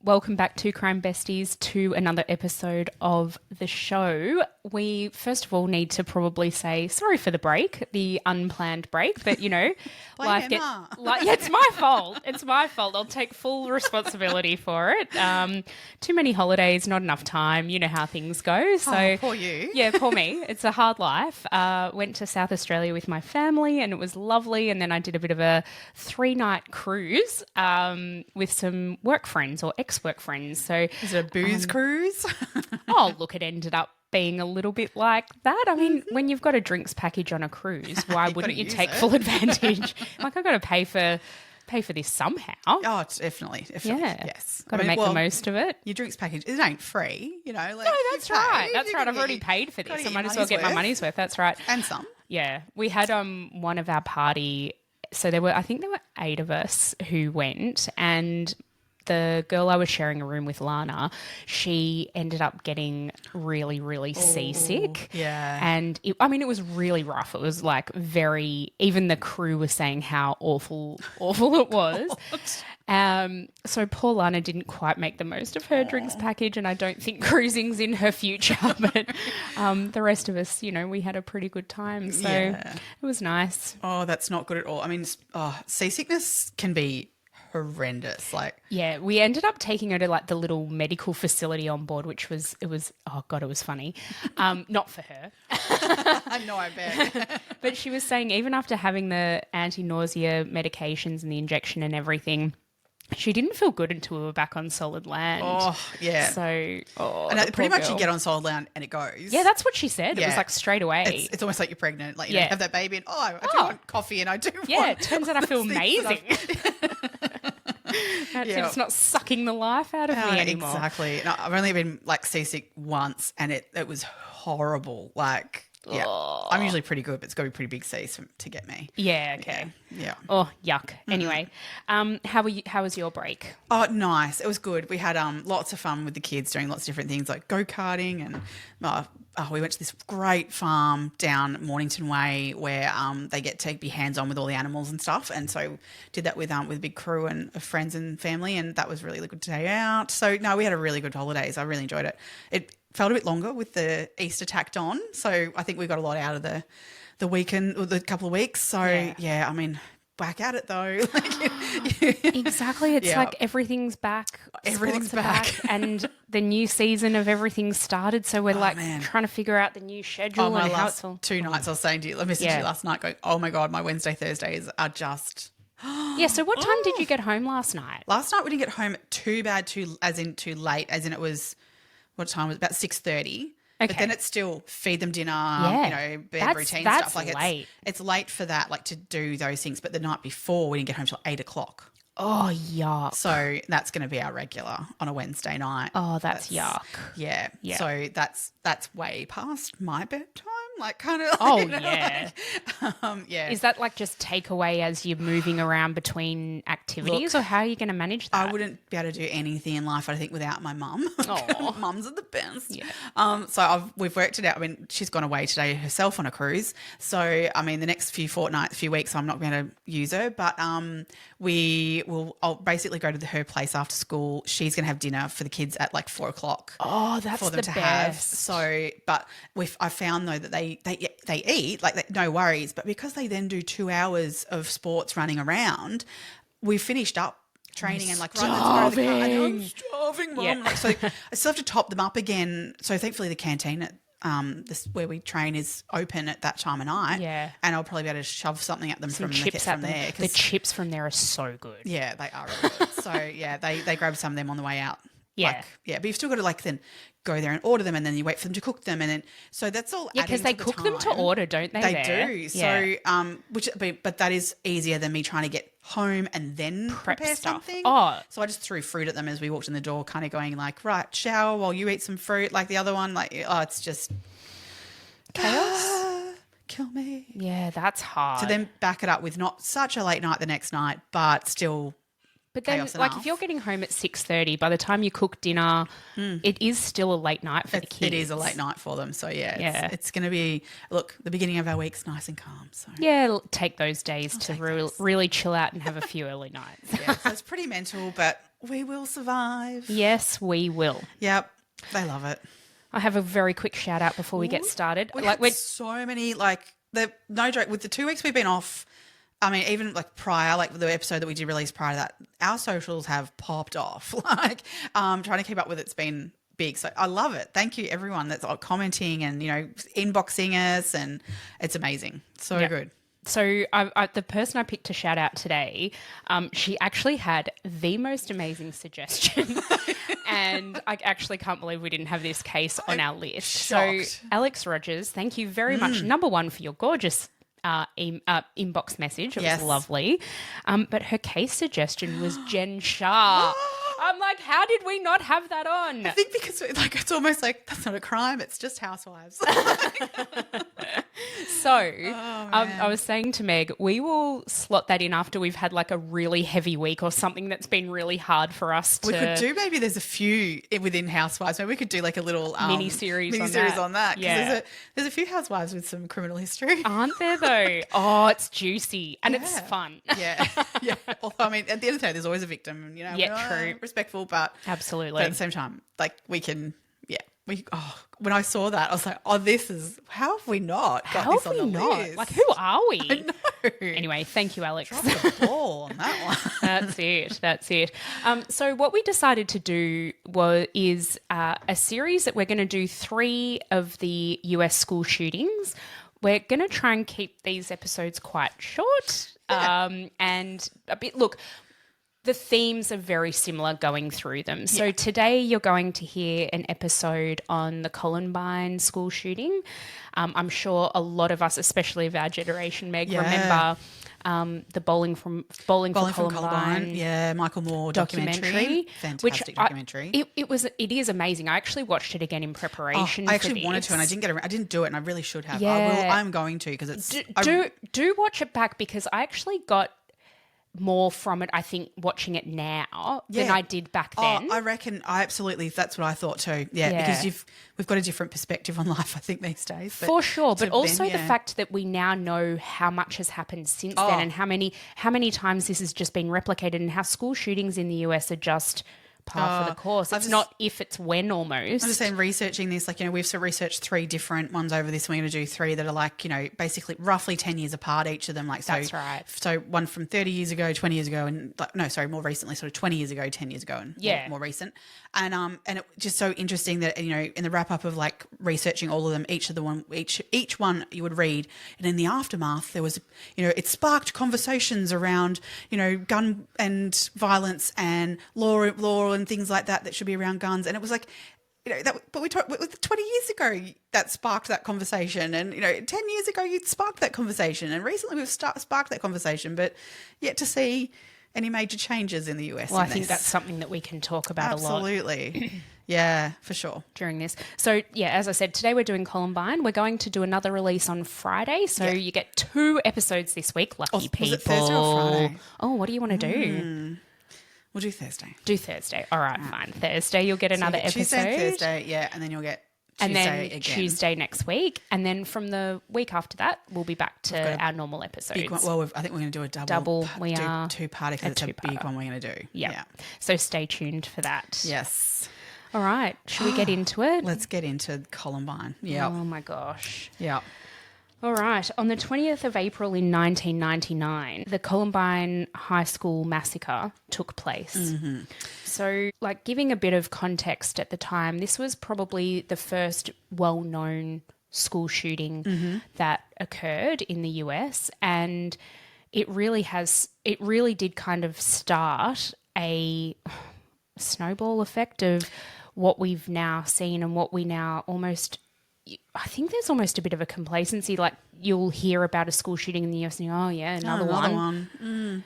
welcome back to Crime Besties to another episode of the show. We, first of all, need to probably say sorry for the break, the unplanned break, but, life gets... it's my fault. It's my fault. I'll take full responsibility for it. Too many holidays, not enough time. You know how things go. So, poor you. Yeah, poor me. It's a hard life. Went to South Australia with my family and it was lovely. And then I did a bit of a 3-night cruise with some work friends or ex-work friends. So is it a booze cruise? Look, it ended up being a little bit like that. I mean, when you've got a drinks package on a cruise, why wouldn't you take full advantage? Like, I've got to pay for this somehow. Oh, definitely. Yeah. Yes. Got to make the most of it. Your drinks package, it ain't free, No, that's right. That's right. I've already paid for this. I might as well get my money's worth. That's right. And some. Yeah. We had one of our party, so I think there were 8 of us who went, and the girl I was sharing a room with, Lana, she ended up getting really, really seasick. Yeah. And it was really rough. It was like even the crew was saying how awful it was. So poor Lana didn't quite make the most of her drinks package, and I don't think cruising's in her future, but the rest of us, we had a pretty good time. So it was nice. Oh, that's not good at all. I mean, seasickness can be horrendous. Yeah, we ended up taking her to like the little medical facility on board, which was it was funny. Not for her. No, I bet. But she was saying even after having the anti-nausea medications and the injection and everything, she didn't feel good until we were back on solid land. Oh, yeah. So, and pretty much you get on solid land and it goes. Yeah, that's what she said. Yeah. It was like straight away. It's almost like you're pregnant. Like, you have that baby and, I do want coffee and I do want... Yeah, it turns out I feel amazing. It's not sucking the life out of me anymore. Exactly. No, I've only been like seasick once and it was horrible. Like... Yeah, I'm usually pretty good, but it's got to be pretty big seas to get me. Yeah, okay. Yeah. Oh, yuck. Anyway, how was your break? Oh, nice. It was good. We had lots of fun with the kids doing lots of different things like go-karting and we went to this great farm down Mornington Way where they get to be hands-on with all the animals and stuff, and so did that with a big crew and of friends and family, and that was really a good day out. So, no, we had a really good holidays. I really enjoyed it. It felt a bit longer with the Easter tacked on, so I think we got a lot out of the weekend or the couple of weeks. So, yeah I mean, back at it though. Exactly. It's like everything's back. Everything's back. And the new season of everything started, so we're trying to figure out the new schedule and how it's all... 2 nights I was saying to you, I messaged you last night going, oh my God, my Wednesday, Thursdays are just... Yeah, so what time did you get home last night? Last night we didn't get home too late, as in it was... What time was it? About 6:30. Okay. But then it's still feed them dinner, bed routine stuff. Like late. It's late for that, like to do those things. But the night before we didn't get home till 8 o'clock. Oh, yuck. So that's going to be our regular on a Wednesday night. Oh, that's yuck. Yeah. So that's way past my bedtime. Like kind of. Is that like just takeaway as you're moving around between activities, or how are you going to manage that? I wouldn't be able to do anything in life, I think, without my mum. Oh, mums are the best. Yeah. So we've worked it out. I mean, she's gone away today herself on a cruise. So I mean, the next few weeks, I'm not going to use her, but I'll basically go to her place after school. She's going to have dinner for the kids at like 4 o'clock. Oh, that's for them the to best. have. So, but I found though that they eat like no worries, but because they then do 2 hours of sports running around, we finished up training and like, right, let's go to the car. I'm starving, Mum. Yeah. Like, so I still have to top them up again. So thankfully the canteen at where we train is open at that time of night. Yeah. And I'll probably be able to shove something at them Some from chips from there. The chips from there are so good. Yeah, they are really good. So yeah, they grab some of them on the way out. Yeah. But you've still got to like then go there and order them, and then you wait for them to cook them, and then so that's all. Yeah, because they cook them to order, don't they? They do. So but that is easier than me trying to get home and then prepare stuff. something. Oh, so I just threw fruit at them as we walked in the door, kind of going like, right, shower while you eat some fruit. Like the other one, like it's just chaos. Kill me. Yeah, that's hard. To then back it up with not such a late night the next night, but still But then, chaos like, enough. if you're getting home at 6:30, by the time you cook dinner, it is still a late night for the kids. It is a late night for them. So, Yeah. it's going to be, look, the beginning of our week's nice and calm. So Yeah, take those days to really chill out and have a few early nights. yeah, so it's pretty mental, but we will survive. Yes, we will. Yep, they love it. I have a very quick shout out before we get started. We had so many, no joke, with the 2 weeks we've been off, I mean, even prior, the episode that we did release prior to that, our socials have popped off. Trying to keep up with it's been big. So I love it. Thank you, everyone that's commenting and, inboxing us, and it's amazing. So good. So the person I picked to shout out today, she actually had the most amazing suggestion. And I actually can't believe we didn't have this case on our list. Shocked. So Alex Rogers, thank you very much. Number one, for your gorgeous inbox message. It was lovely. But her case suggestion was Jen Shah. I'm like, how did we not have that on? I think because it's almost like that's not a crime, it's just housewives. So I was saying to Meg, we will slot that in after we've had a really heavy week or something that's been really hard for us to... We could do, maybe there's a few within housewives. Maybe we could do a little mini-series on that. Yeah. There's a few housewives with some criminal history. Aren't there though? Oh, it's juicy and it's fun. Yeah. Yeah. Although, I mean, at the end of the day, there's always a victim, Yeah, true. Respectful, but... Absolutely. But at the same time, we can... when I saw that, I was like, how have we not got this on the list? Who are we? I know. Anyway, thank you, Alex. Drop the ball on that one. That's it. So what we decided to do is a series that we're going to do 3 of the US school shootings. We're going to try and keep these episodes quite short and a bit... Look, the themes are very similar going through them. So today you're going to hear an episode on the Columbine school shooting. I'm sure a lot of us, especially of our generation, Meg, remember the Bowling for Columbine. Yeah, Michael Moore documentary. Fantastic documentary. It is amazing. I actually watched it again in preparation. I actually wanted to, and I didn't do it, and I really should have. Yeah. I'm going to, because it's... Do watch it back, because I actually got more from it, I think, watching it now than I did back then. I reckon, absolutely, that's what I thought too. Yeah. Because we've got a different perspective on life, I think, these days. For sure, but also the fact that we now know how much has happened since then, and how many times this has just been replicated, and how school shootings in the US are just par for the course. It's not if, it's when almost. I'm just saying, researching this, we've researched 3 different ones over this. We're going to do 3 that are basically roughly 10 years apart, each of them. That's right. So one from 30 years ago, 20 years ago, and more recently, sort of 20 years ago, 10 years ago, and more recent. And it just so interesting that, in the wrap up of researching all of them, each one you would read, and in the aftermath there was, it sparked conversations around, gun and violence and law and things like that should be around guns. And it was but we talked 20 years ago that sparked that conversation, and 10 years ago you sparked that conversation, and recently we've sparked that conversation, but yet to see any major changes in the US. Well, I think that's something that we can talk about a lot. Absolutely. Yeah, for sure. During this. So, as I said, today we're doing Columbine. We're going to do another release on Friday. So you get 2 episodes this week. Lucky people. Was it Thursday or Friday? Oh, what do you want to do? We'll do Thursday. Do Thursday. All right, fine. Thursday you'll get another episode. Tuesday and Thursday, and then you'll get Tuesday again. Tuesday next week. And then from the week after that, we'll be back to our normal episodes. I think we're going to do a double. We are. 2-parter, because it's a big one we're going to do. Yeah. So stay tuned for that. Yes. All right. Should we get into it? Let's get into Columbine. Yeah. Oh, my gosh. Yeah. All right. On the 20th of April in 1999, the Columbine High School massacre took place. Mm-hmm. So, giving a bit of context at the time, this was probably the first well-known school shooting that occurred in the US, and it really did kind of start a snowball effect of what we've now seen and what we now almost... I think there's almost a bit of a complacency. You'll hear about a school shooting in the US and you go, another one.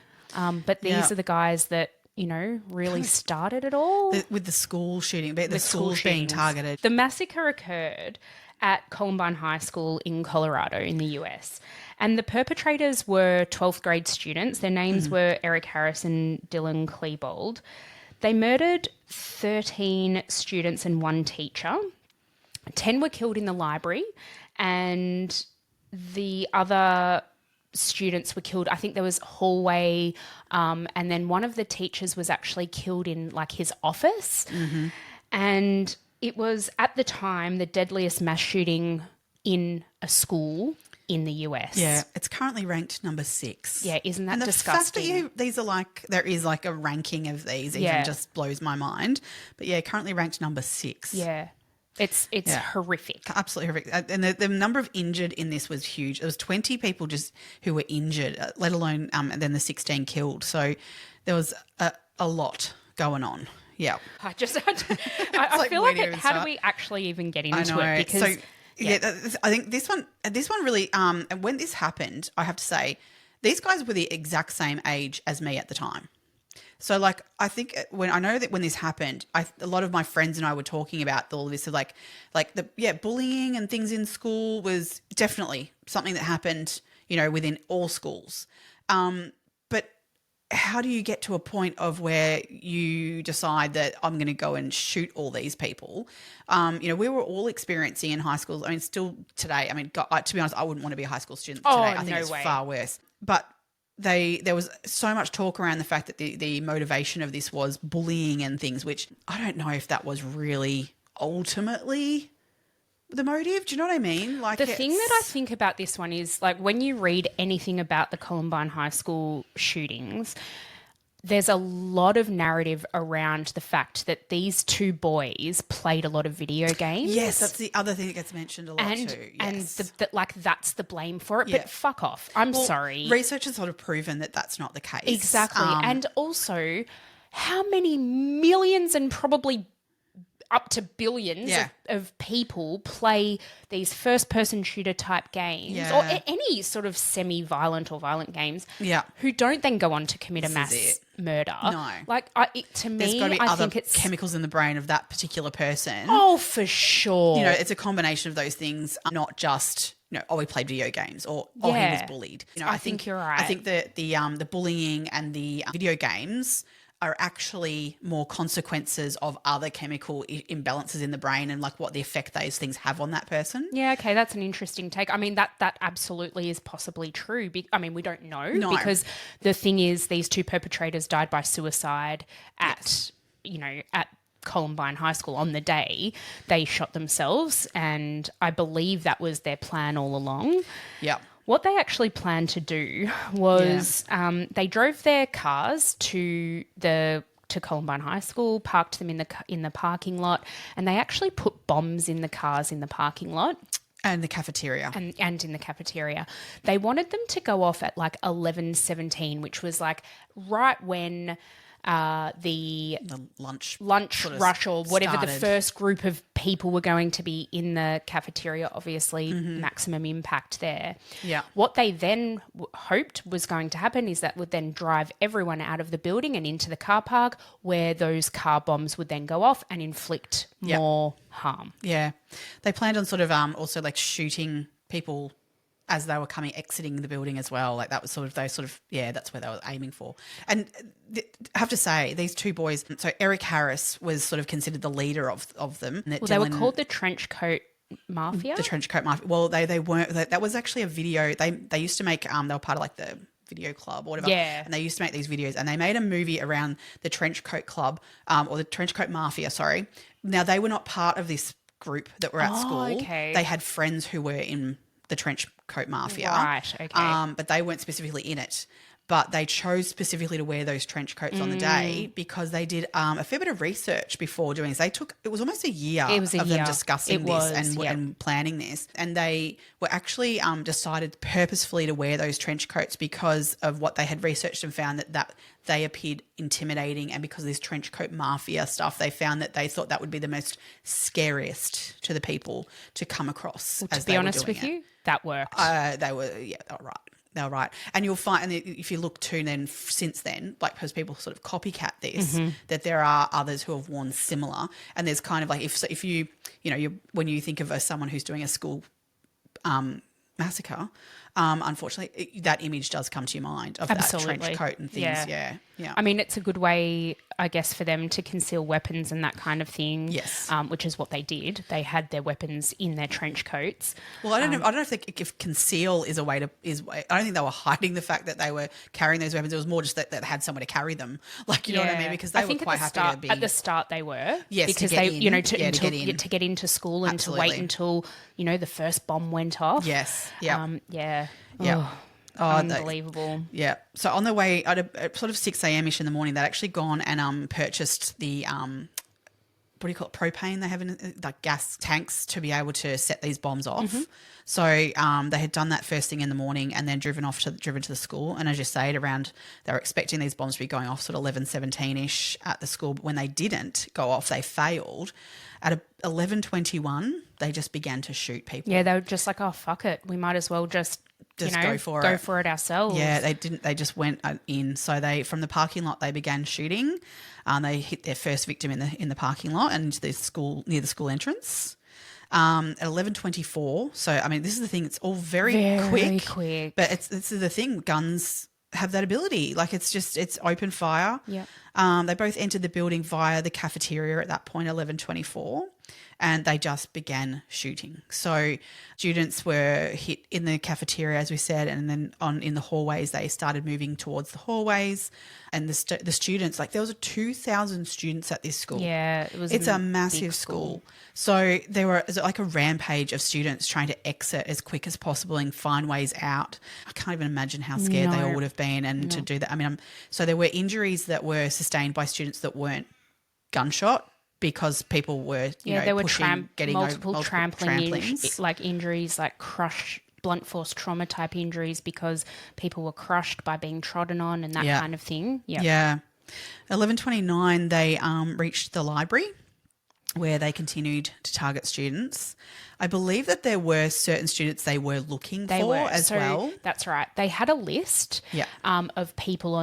But these are the guys that, really started it all. With the school shooting, the schools being targeted. The massacre occurred at Columbine High School in Colorado in the US. And the perpetrators were 12th grade students. Their names were Eric Harris and Dylan Klebold. They murdered 13 students and 1 teacher. 10 were killed in the library, and the other students were killed. I think there was hallway, and then one of the teachers was actually killed in like his office. And it was at the time the deadliest mass shooting in a school in the US. Yeah, it's currently ranked number 6. Yeah, isn't that and the disgusting? Fact that these are like, there is like a ranking of these even just blows my mind. But yeah, currently ranked number 6. Yeah. It's horrific. Absolutely horrific. And the number of injured in this was huge. There was 20 people just who were injured, let alone and then the 16 killed. So there was a lot going on. Yeah. I feel like how do we actually even get into it? Because I think this one really and when this happened, I have to say, these guys were the exact same age as me at the time. So, like, I think when this happened, a lot of my friends and I were talking about all of this, of like bullying and things in school was definitely something that happened, within all schools. But how do you get to a point of where you decide that I'm going to go and shoot all these people? We were all experiencing in high schools. I mean, still today. I mean, to be honest, I wouldn't want to be a high school student today. I think it's far worse. But there was so much talk around the fact that the motivation of this was bullying and things, which I don't know if that was really ultimately the motive. Do you know what I mean? Like, the thing that I think about this one is, like, when you read anything about the Columbine High School shootings, there's a lot of narrative around the fact that these 2 boys played a lot of video games. Yes, that's the other thing that gets mentioned a lot too. Yes. And that's the blame for it. Yeah. But fuck off. I'm sorry. Research has sort of proven that that's not the case. Exactly. And also, how many millions and probably up to billions of people play these first-person shooter type games or any sort of semi-violent or violent games who don't then go on to commit a mass murder. No. Like, to me, there's got to be I think it's chemicals in the brain of that particular person. Oh, for sure. It's a combination of those things, not just, we played video games or he was bullied. I think you're right. I think that the bullying and the video games are actually more consequences of other chemical imbalances in the brain and like what the effect those things have on that person. Yeah, okay, that's an interesting take. I mean, that absolutely is possibly true. I mean, we don't know because the thing is these 2 perpetrators died by suicide at Columbine High School on the day they shot themselves, and I believe that was their plan all along. Yeah. What they actually planned to do was they drove their cars to Columbine High School, parked them in the parking lot, and they actually put bombs in the cars in the parking lot. And the cafeteria. And in the cafeteria. They wanted them to go off at like 11:17, which was like right when the lunch rush or whatever started. The first group of people were going to be in the cafeteria, obviously maximum impact there. Yeah. What they then hoped was going to happen is that would then drive everyone out of the building and into the car park where those car bombs would then go off and inflict more harm. Yeah. They planned on sort of also like shooting people as they were exiting the building as well. Like that was that's where they were aiming for. And I have to say, these 2 boys, so Eric Harris was sort of considered the leader of them. They were called the Trench Coat Mafia? The Trench Coat Mafia. Well, they weren't, that was actually a video. They used to make, they were part of like the video club or whatever. Yeah. And they used to make these videos and they made a movie around the Trench Coat Club or the Trench Coat Mafia, sorry. Now, they were not part of this group that were at school. Okay. They had friends who were in the Trench Coat Mafia. Right, okay. But they weren't specifically in it. But they chose specifically to wear those trench coats on the day because they did a fair bit of research before doing this. It was almost a year of them discussing and planning this. And they were actually decided purposefully to wear those trench coats because of what they had researched and found that they appeared intimidating. And because of this trench coat mafia stuff, they found that they thought that would be the most scariest to the people to come across. Well, to be honest with you, that worked. They were right. They're right. And you'll find, and if you look too then since then, like because people sort of copycat this, that there are others who have worn similar. And there's kind of like, if you, when you think of someone who's doing a school massacre, unfortunately, that image does come to your mind of Absolutely. that trench coat and things. Yeah. I mean, it's a good way, I guess, for them to conceal weapons and that kind of thing. Yes. Which is what they did. They had their weapons in their trench coats. Well, I don't know if conceal is a way to I don't think they were hiding the fact that they were carrying those weapons. It was more just that had somewhere to carry them. Like, you know what I mean? Because they were quite happy to be at the start. They were, yes, because to get to get into school and Absolutely. to wait until the first bomb went off. Yes. Yeah. Yeah. Yeah. Unbelievable. Yeah. So on the way at sort of 6 a.m.-ish in the morning, they'd actually gone and purchased the what do you call it, propane they have in like gas tanks to be able to set these bombs off. So they had done that first thing in the morning and then driven to the school. And as you say, they were expecting these bombs to be going off sort of 11:17-ish at the school. But when they didn't go off, they failed. At 11:21, they just began to shoot people. Yeah, they were just like, oh, fuck it. We might as well just go for it ourselves. Yeah, they didn't. They just went in. So from the parking lot, they began shooting. They hit their first victim in the parking lot and near the school entrance. At 11:24. So I mean, this is the thing. It's all very quick. But it's the thing. Guns have that ability. Like it's open fire. Yeah. They both entered the building via the cafeteria at that point, 11:24. And they just began shooting. So students were hit in the cafeteria, as we said, and then in the hallways, they started moving towards the hallways. And the students, like there was 2,000 students at this school. Yeah, it's a massive school. So there was like a rampage of students trying to exit as quick as possible and find ways out. I can't even imagine how scared they all would have been to do that. I mean, so there were injuries that were sustained by students that weren't gunshot, because people were, there were pushing, getting multiple trampling injuries, like blunt force trauma type injuries because people were crushed by being trodden on and that kind of thing. Yeah. 11:29, they reached the library where they continued to target students. I believe that there were certain students they were looking for as well. That's right. They had a list of people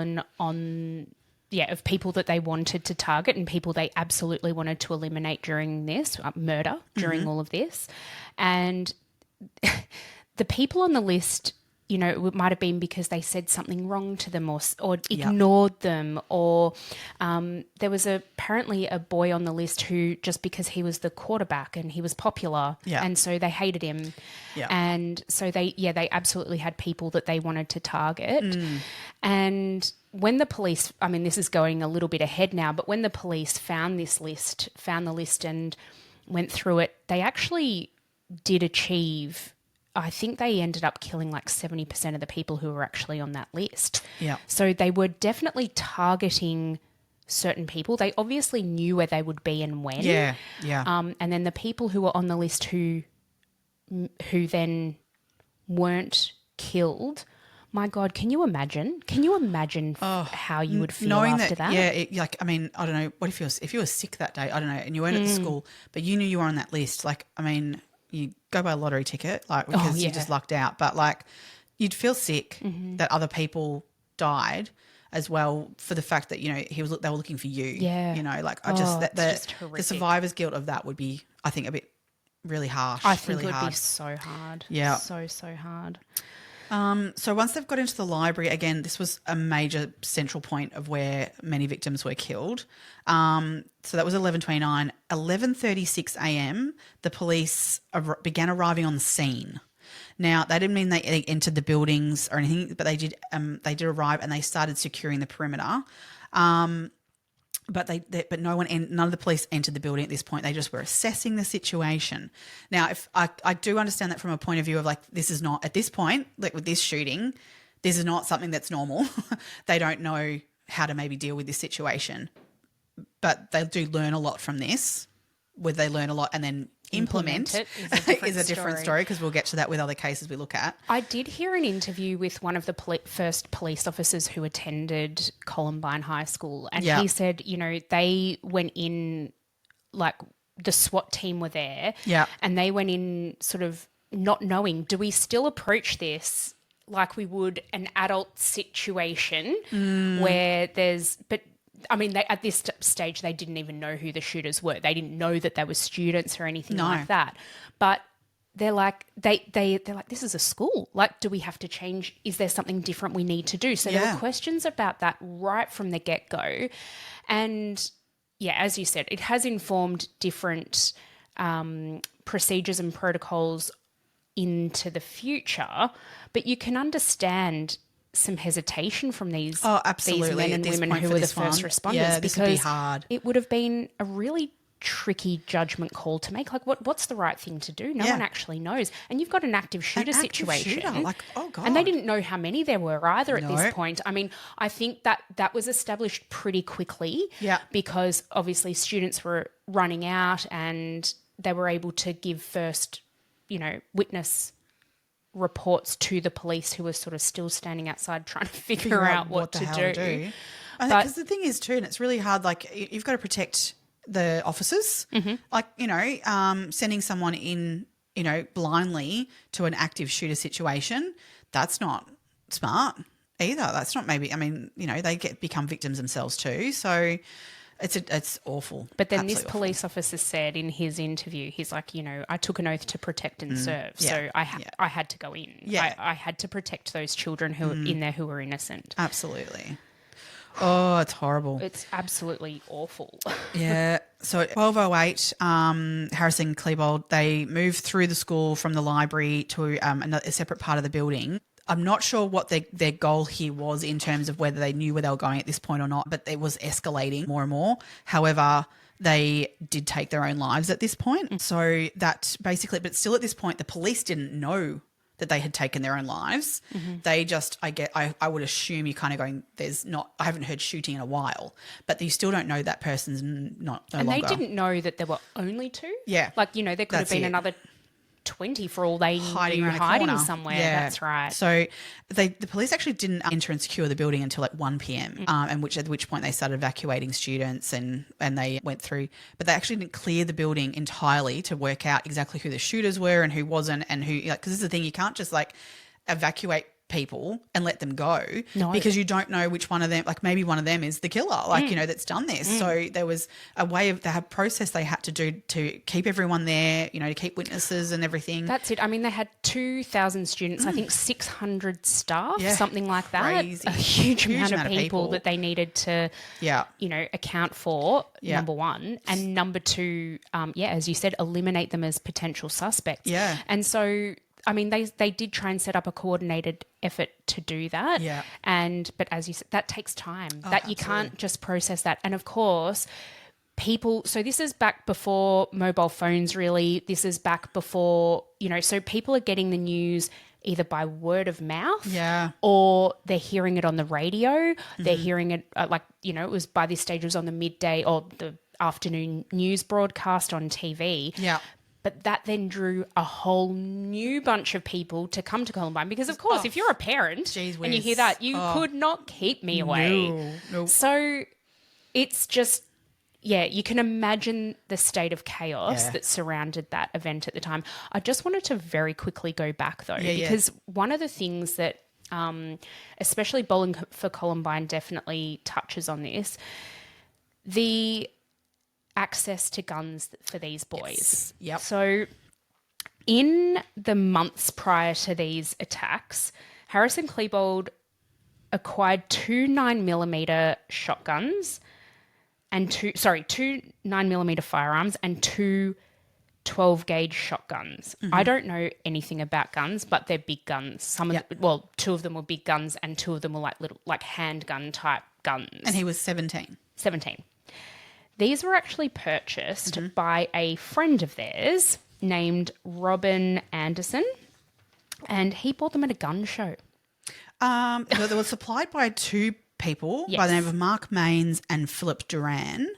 of people that they wanted to target and people they absolutely wanted to eliminate during this, murder, during all of this. And the people on the list, it might have been because they said something wrong to them or ignored them, or there was apparently a boy on the list who, just because he was the quarterback and he was popular, and so they hated him. Yeah. And so they absolutely had people that they wanted to target. And when the police, I mean, this is going a little bit ahead now, but when the police found the list and went through it, they actually did achieve, I think they ended up killing like 70% of the people who were actually on that list. Yeah. So they were definitely targeting certain people. They obviously knew where they would be and when. Yeah. And then the people who were on the list who then weren't killed, my God, can you imagine? How you would feel knowing after that? Yeah, I mean, I don't know. What if you were sick that day? I don't know, and you weren't at the school, but you knew you were on that list. Like, I mean, you go buy a lottery ticket, like because you just lucked out. But like, you'd feel sick that other people died as well for the fact that they were looking for you. Yeah, the survivor's guilt of that would be, I think, a bit really harsh. I think really it would hard. be so hard. Yeah, so hard. So once they've got into the library, again, this was a major central point of where many victims were killed. So that was 11:29. 11:36 a.m., the police began arriving on the scene. Now, that didn't mean they entered the buildings or anything, but they did arrive and they started securing the perimeter. But none of the police entered the building at this point. They just were assessing the situation. Now, if I do understand that from a point of view of like, this is not at this point, like with this shooting, this is not something that's normal. They don't know how to maybe deal with this situation, but they do learn a lot from this. Whether they learn a lot and then implement it is a different story, because we'll get to that with other cases we look at. I did hear an interview with one of the first police officers who attended Columbine High School, and he said, they went in, like the SWAT team were there, and they went in sort of not knowing, do we still approach this like we would an adult situation where but I mean, at this stage, they didn't even know who the shooters were. They didn't know that they were students or anything like that. But they're like, they're like, this is a school. Like, do we have to change? Is there something different we need to do? So there were questions about that right from the get-go. And yeah, as you said, it has informed different procedures and protocols into the future. But you can understand some hesitation from these men and women who were the first responders, because it would have been a really tricky judgment call to make. Like, what's the right thing to do? No one actually knows. And you've got an active shooter situation. Like, oh God. And they didn't know how many there were either at this point. I mean, I think that was established pretty quickly because obviously students were running out and they were able to give first, witness reports to the police, who were sort of still standing outside trying to figure out what to do. Because the thing is too, and it's really hard, like you've got to protect the officers. Like, sending someone in, blindly to an active shooter situation, that's not smart either. That's not they become victims themselves too. So it's awful. But then this police officer said in his interview, he's like, I took an oath to protect and serve. So I had to go in. Yeah. I had to protect those children who were in there who were innocent. Absolutely. Oh, it's horrible. It's absolutely awful. Yeah. So at 12:08, Harrison and Klebold, they moved through the school from the library to a separate part of the building. I'm not sure what their goal here was in terms of whether they knew where they were going at this point or not, but it was escalating more and more. However, they did take their own lives at this point. So that basically, but still at this point, the police didn't know that they had taken their own lives. They just, I would assume you're kind of going, I haven't heard shooting in a while, but you still don't know that person's no longer. And they didn't know that there were only two? Yeah. Like, there could have been another 20 for all they knew, hiding somewhere. Yeah. That's right. So the police actually didn't enter and secure the building until like 1 p.m. At which point they started evacuating students and they went through, but they actually didn't clear the building entirely to work out exactly who the shooters were and who wasn't, and who, because this is the thing, you can't just like evacuate people and let them go because you don't know which one of them, like maybe one of them is the killer, like, that's done this. So there was a way of, they had process they had to do to keep everyone there, to keep witnesses and everything. That's it. I mean, they had 2,000 students, I think 600 staff, something like that. Crazy. A huge amount of people that they needed to, account for, number one. And number two, as you said, eliminate them as potential suspects. Yeah. And so, I mean, they did try and set up a coordinated effort to do that. Yeah. But as you said, that takes time. Absolutely. You can't just process that. And of course, so this is back before mobile phones really. This is back before, so people are getting the news either by word of mouth or they're hearing it on the radio. They're hearing it it was by this stage, it was on the midday or the afternoon news broadcast on TV. Yeah. But that then drew a whole new bunch of people to come to Columbine because, of course, if you're a parent and you hear that, you could not keep me away. No. So it's just, you can imagine the state of chaos that surrounded that event at the time. I just wanted to very quickly go back, though, because one of the things that especially Bowling for Columbine definitely touches on this, the access to guns for these boys. Yes. Yep. So in the months prior to these attacks, Harrison Klebold acquired two 9mm shotguns and two 9mm firearms and two 12-gauge shotguns. I don't know anything about guns, but they're big guns. Two of them were big guns and two of them were like little, like handgun type guns. And he was 17. 17. These were actually purchased by a friend of theirs named Robin Anderson, and he bought them at a gun show. They were supplied by two people by the name of Mark Maines and Philip Duran.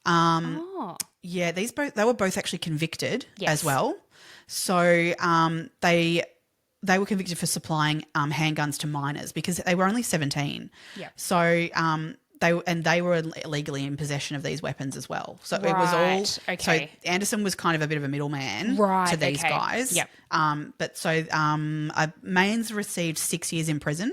Yeah, they were both actually convicted as well. So they were convicted for supplying handguns to minors because they were only 17. Yeah. So they were legally in possession of these weapons as well. So it was all okay. So Anderson was kind of a bit of a middleman to these guys. Yep. But so Maines received 6 years in prison,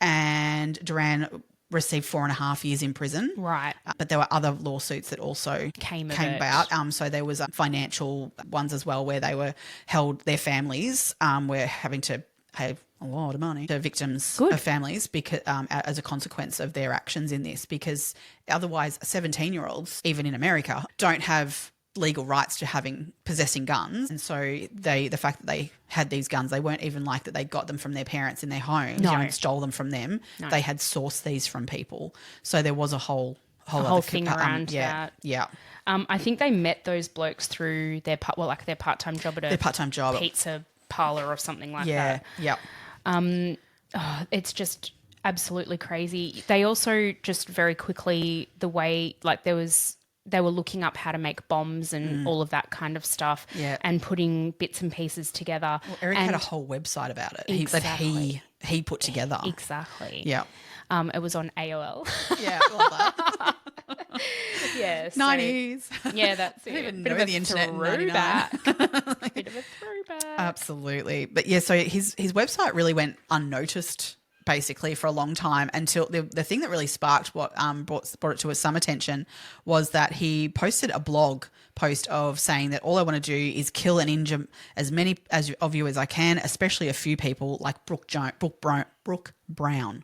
and Duran received 4.5 years in prison. Right. But there were other lawsuits that also came about. So there was financial ones as well, where they were held, their families were having to pay a lot of money to victims of families because as a consequence of their actions in this, because otherwise 17-year-olds, even in America, don't have legal rights to possessing guns. And so the fact that they had these guns, they weren't even like that they got them from their parents in their homes and stole them from them. No. They had sourced these from people. So there was a whole thing around that. Yeah. I think they met those blokes through their part-time job at a pizza parlor or something like that. Yeah. It's just absolutely crazy. They also just very quickly, the way, like they were looking up how to make bombs and all of that kind of stuff and putting bits and pieces together. Well, Eric had a whole website about it that he put together. Exactly. Yeah. It was on AOL. Yeah, all that. Yeah. 90s. Yeah, that's it. I didn't even know the internet in 99. Bit of a throwback. Absolutely. But yeah, so his website really went unnoticed basically for a long time until the thing that really sparked what brought it to some attention was that he posted a blog post of saying that all I want to do is kill and injure as many of you as I can, especially a few people like Brooke Brown.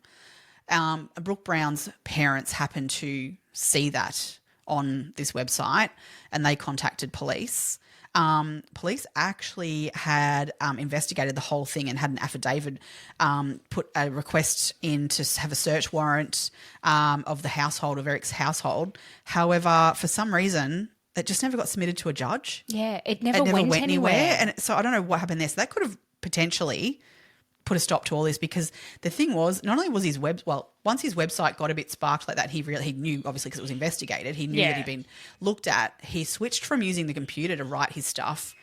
Brooke Brown's parents happened to see that on this website and they contacted police. Police actually had investigated the whole thing and had an affidavit, put a request in to have a search warrant of the household, of Eric's household. However, for some reason, it just never got submitted to a judge. Yeah, it never went anywhere. And so I don't know what happened there. So that could have potentially put a stop to all this, because the thing was, not only was once his website got a bit sparked like that, he knew, obviously, because it was investigated, he knew that he'd been looked at. He switched from using the computer to write his stuff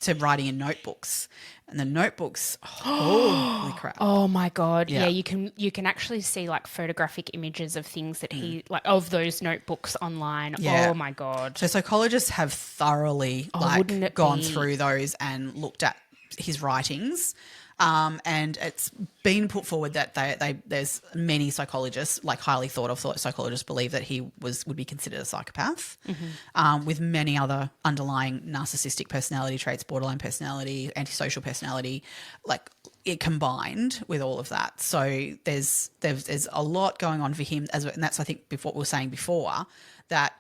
to writing in notebooks. And the notebooks, holy crap. Oh my God. Yeah, you can actually see like photographic images of things that he, like, of those notebooks online. Yeah. Oh my God. So psychologists have thoroughly gone through those and looked at his writings. And it's been put forward that there's many psychologists, like highly thought of psychologists, believe that he would be considered a psychopath, with many other underlying narcissistic personality traits, borderline personality, antisocial personality, like it combined with all of that. So there's a lot going on for him, and that's, I think, what we were saying before, that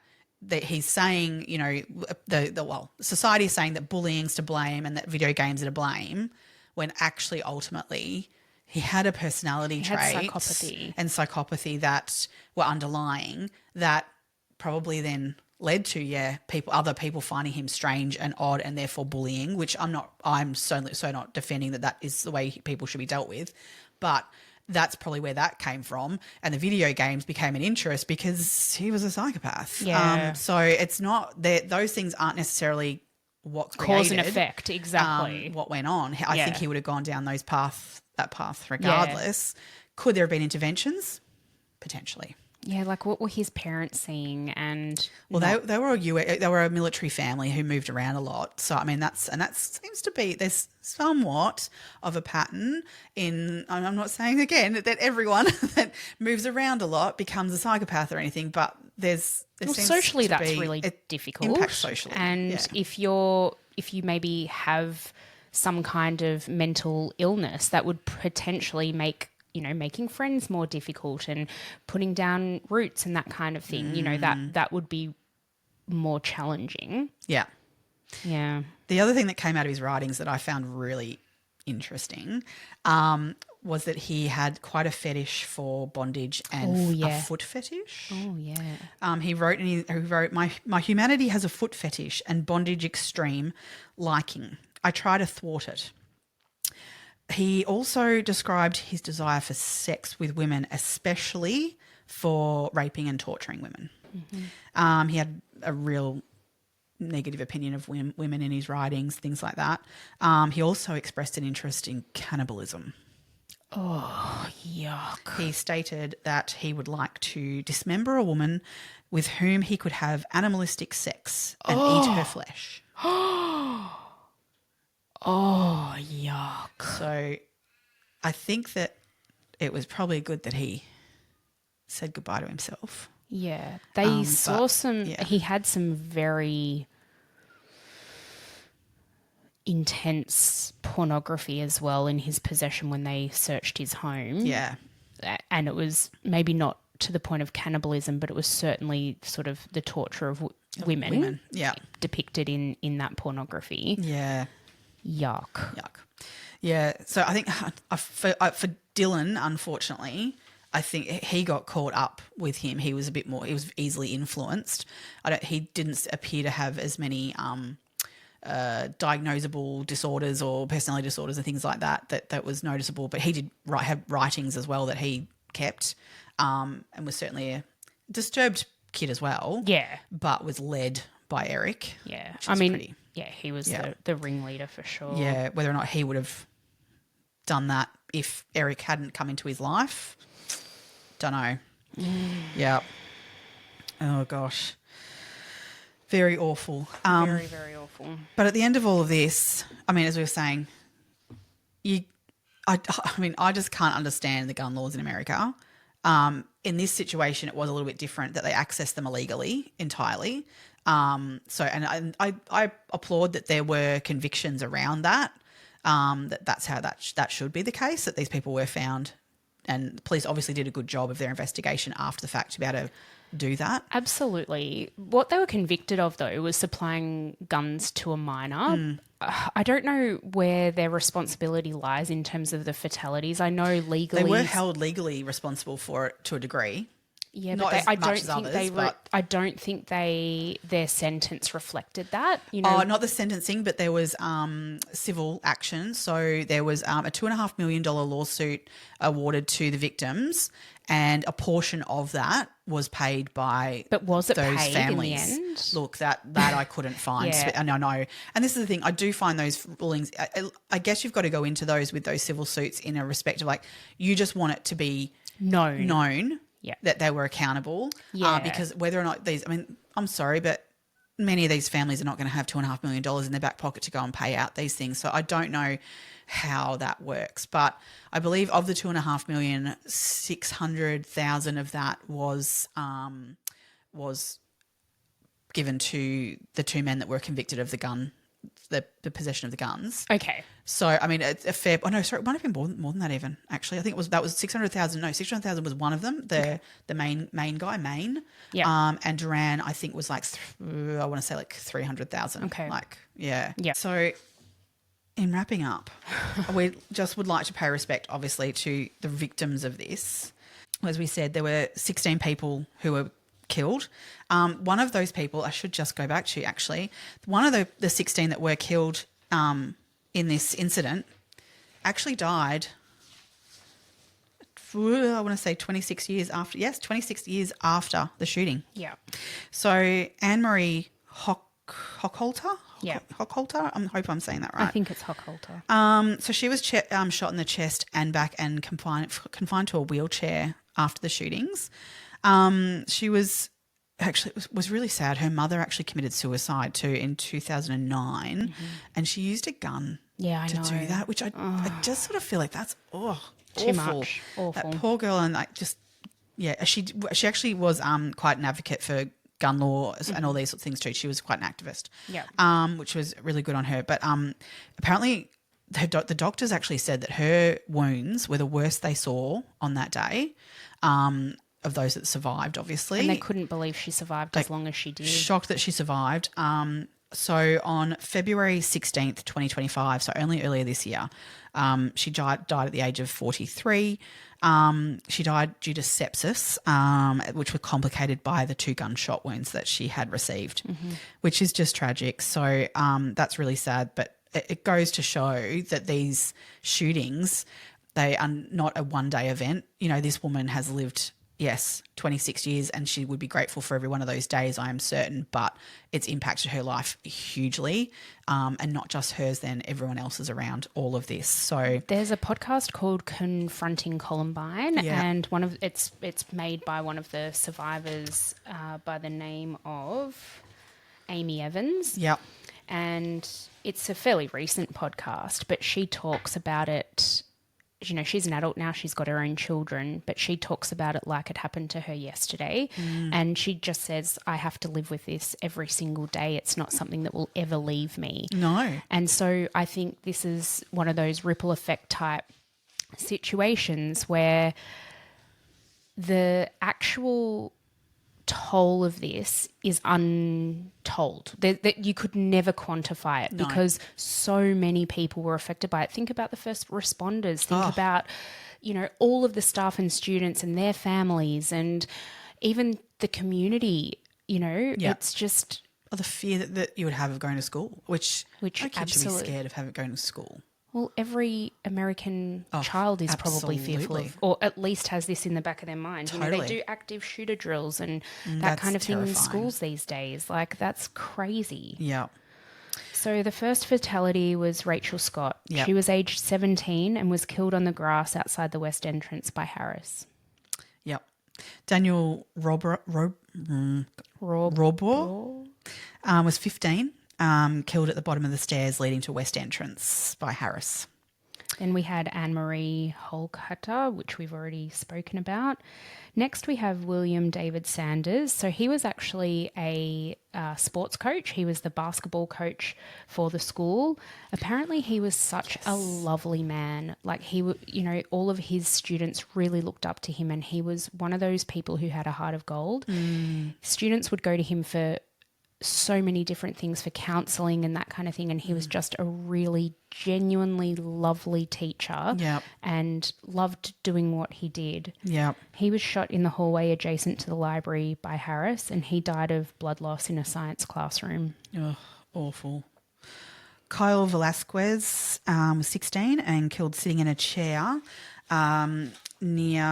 he's saying, you know, society is saying that bullying's to blame and that video games are to blame, when actually ultimately he had a personality trait and psychopathy that were underlying, that probably then led to other people finding him strange and odd and therefore bullying, which I'm so not defending that is the way people should be dealt with, but that's probably where that came from. And the video games became an interest because he was a psychopath. Yeah. So it's not that those things aren't necessarily what created, cause and effect, exactly. What went on. I think he would have gone down that path regardless. Yeah. Could there have been interventions? Potentially. Yeah, like what were his parents seeing? And they were a military family who moved around a lot. So I mean that seems to be, there's somewhat of a pattern in. I'm not saying again that everyone that moves around a lot becomes a psychopath or anything, but there's socially that's really difficult. Impact socially, and if you maybe have some kind of mental illness, that would potentially make, you know, making friends more difficult and putting down roots and that kind of thing. You know, that would be more challenging. Yeah. Yeah. The other thing that came out of his writings that I found really interesting was that he had quite a fetish for bondage and a foot fetish. Oh, yeah. He wrote, my humanity has a foot fetish and bondage extreme liking. I try to thwart it. He also described his desire for sex with women, especially for raping and torturing women. Mm-hmm. He had a real negative opinion of women in his writings, things like that. He also expressed an interest in cannibalism. Oh, yuck. He stated that he would like to dismember a woman with whom he could have animalistic sex and eat her flesh. Oh, yuck. So I think that it was probably good that he said goodbye to himself. Yeah. They saw he had some very intense pornography as well in his possession when they searched his home. Yeah. And it was maybe not to the point of cannibalism, but it was certainly sort of the torture of women. Yeah. Depicted in that pornography. Yeah. Yuck. Yeah. So I think for Dylan, unfortunately, I think he got caught up with him. He was he was easily influenced. He didn't appear to have as many diagnosable disorders or personality disorders and things like that was noticeable. But he did have writings as well that he kept, and was certainly a disturbed kid as well. Yeah. But was led by Eric. Yeah. He was the ringleader for sure. Yeah. Whether or not he would have done that if Eric hadn't come into his life, don't know. Yeah. Oh gosh. Very awful. Very, very awful. But at the end of all of this, I mean, as we were saying, I just can't understand the gun laws in America. In this situation, it was a little bit different that they accessed them illegally entirely. And I applaud that there were convictions around that. That's how that should be the case, that these people were found, and the police obviously did a good job of their investigation after the fact to be able to do that. Absolutely. What they were convicted of, though, was supplying guns to a minor. I don't know where their responsibility lies in terms of the fatalities. I know legally they were held legally responsible for it to a degree. Yeah, not but I don't think their sentence reflected that. Not the sentencing, but there was civil action. So there was a $2.5 million lawsuit awarded to the victims, and a portion of that was paid by but was it those paid families. In the end? Look, that I couldn't find. Yeah. And I know. And this is the thing. I do find those rulings. I guess you've got to go into those with those civil suits in a respect of like you just want it to be known. Yeah. That they were accountable. Yeah. Because whether or not I'm sorry, but many of these families are not going to have $2.5 million in their back pocket to go and pay out these things. So I don't know how that works. But I believe of the $2.5 million, 600,000 of that was given to the two men that were convicted of the possession of the guns. Okay. So, I mean, it's a fair... Oh, no, sorry, it might have been more than that even, actually. I think that was 600,000. No, 600,000 was one of them, the main guy. Yeah. And Duran, I think, was like, I want to say like 300,000. Okay. Yeah. Yeah. So, in wrapping up, we just would like to pay respect, obviously, to the victims of this. As we said, there were 16 people who were killed. One of those people, I should just go back to actually, one of the 16 that were killed in this incident actually died, I want to say 26 years after. Yes, 26 years after the shooting. Yeah. So Anne-Marie Hochholter? Yeah. Hochholter? I hope I'm saying that right. I think it's Hochholter. So she was shot in the chest and back and confined to a wheelchair after the shootings. She was actually, it was really sad. Her mother actually committed suicide too in 2009, and she used a gun to do that, which I just sort of feel like that's too awful. much. Awful. That poor girl, and she actually was quite an advocate for gun laws and all these sorts of things too. She was quite an activist, which was really good on her. But apparently the doctors actually said that her wounds were the worst they saw on that day. Of those that survived, obviously. And they couldn't believe she survived as long as she did. Shocked that she survived. So on February 16th, 2025, so only earlier this year, she died at the age of 43. She died due to sepsis, which were complicated by the 2 gunshot wounds that she had received, which is just tragic. So that's really sad. But it goes to show that these shootings, they are not a one-day event. You know, this woman has lived yes, 26 years, and she would be grateful for every one of those days, I am certain, but it's impacted her life hugely, and not just hers, then everyone else's around all of this. So there's a podcast called Confronting Columbine, Yeah. and it's made by one of the survivors by the name of Amy Evans. Yep. And it's a fairly recent podcast, but she talks about it. You know, she's an adult now, she's got her own children, but she talks about it like it happened to her yesterday. And she just says, I have to live with this every single day. It's not something that will ever leave me. No. And so I think this is one of those ripple effect type situations where the actual toll of this is untold. That you could never quantify it because so many people were affected by it. Think about the first responders. Think about, you know, all of the staff and students and their families and even the community, you know. It's just... Or the fear that you would have of going to school, which no kid should be scared of going to school. Well, every American child is probably fearful of, or at least has this in the back of their mind. Totally. You know, they do active shooter drills and that kind of thing in schools these days. Like, that's crazy. Yeah. So the first fatality was Rachel Scott. Yep. She was aged 17 and was killed on the grass outside the West Entrance by Harris. Yep. Daniel Robor was 15. Killed at the bottom of the stairs leading to West Entrance by Harris. Then we had Anne-Marie Holcutter, which we've already spoken about. Next, we have William David Sanders. So he was actually a sports coach. He was the basketball coach for the school. Apparently, he was such a lovely man. Like, you know, all of his students really looked up to him, and he was one of those people who had a heart of gold. Students would go to him for so many different things, for counselling and that kind of thing, and he was just a really genuinely lovely teacher and loved doing what he did. He was shot in the hallway adjacent to the library by Harris, and he died of blood loss in a science classroom. Awful. Kyle Velasquez was 16 and killed sitting in a chair near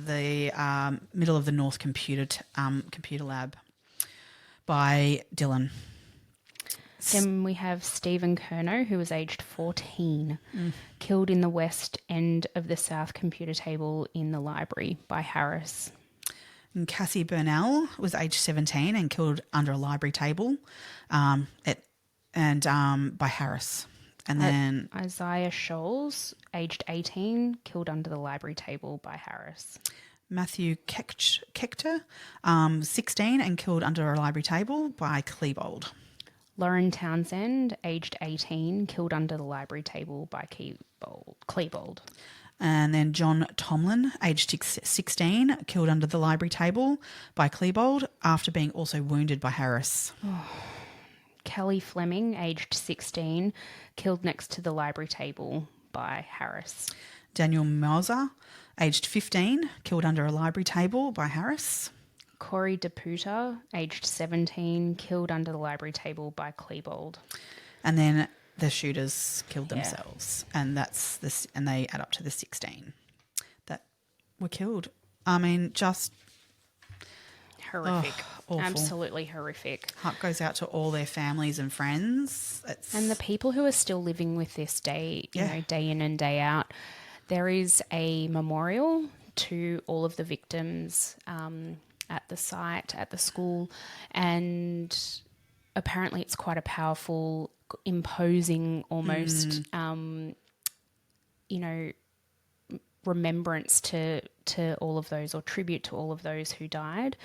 the middle of the North computer lab by Dylan. Then we have Stephen Kerno, who was aged 14, killed in the west end of the South computer table in the library by Harris. And Cassie Burnell was aged 17 and killed under a library table by Harris. And then Isaiah Scholes, aged 18, killed under the library table by Harris. Matthew Kechter, 16 and killed under a library table by Klebold. Lauren Townsend, aged 18, killed under the library table by Klebold. And then John Tomlin, aged 16, killed under the library table by Klebold after being also wounded by Harris. Kelly Fleming, aged 16, killed next to the library table by Harris. Daniel Mauser, aged 15, killed under a library table by Harris. Corey DePuta, aged 17, killed under the library table by Klebold. And then the shooters killed themselves, and they add up to the 16 that were killed. I mean, just horrific. Awful. Absolutely horrific. Heart goes out to all their families and friends. And the people who are still living with this day, you know, day in and day out. There is a memorial to all of the victims at the site, at the school, and apparently it's quite a powerful, imposing almost, you know, remembrance to all of those, or tribute to all of those who died.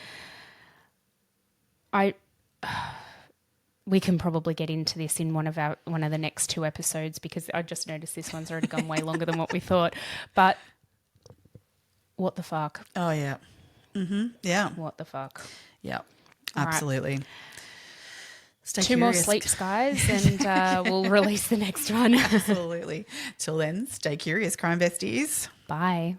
We can probably get into this in one of the next two episodes, because I just noticed this one's already gone way longer than what we thought. But what the fuck? Oh, yeah. Yeah. What the fuck? Yeah, absolutely. Right. Stay Two curious. more sleeps, guys, and we'll release the next one. Absolutely. Till then, stay curious, crime besties. Bye.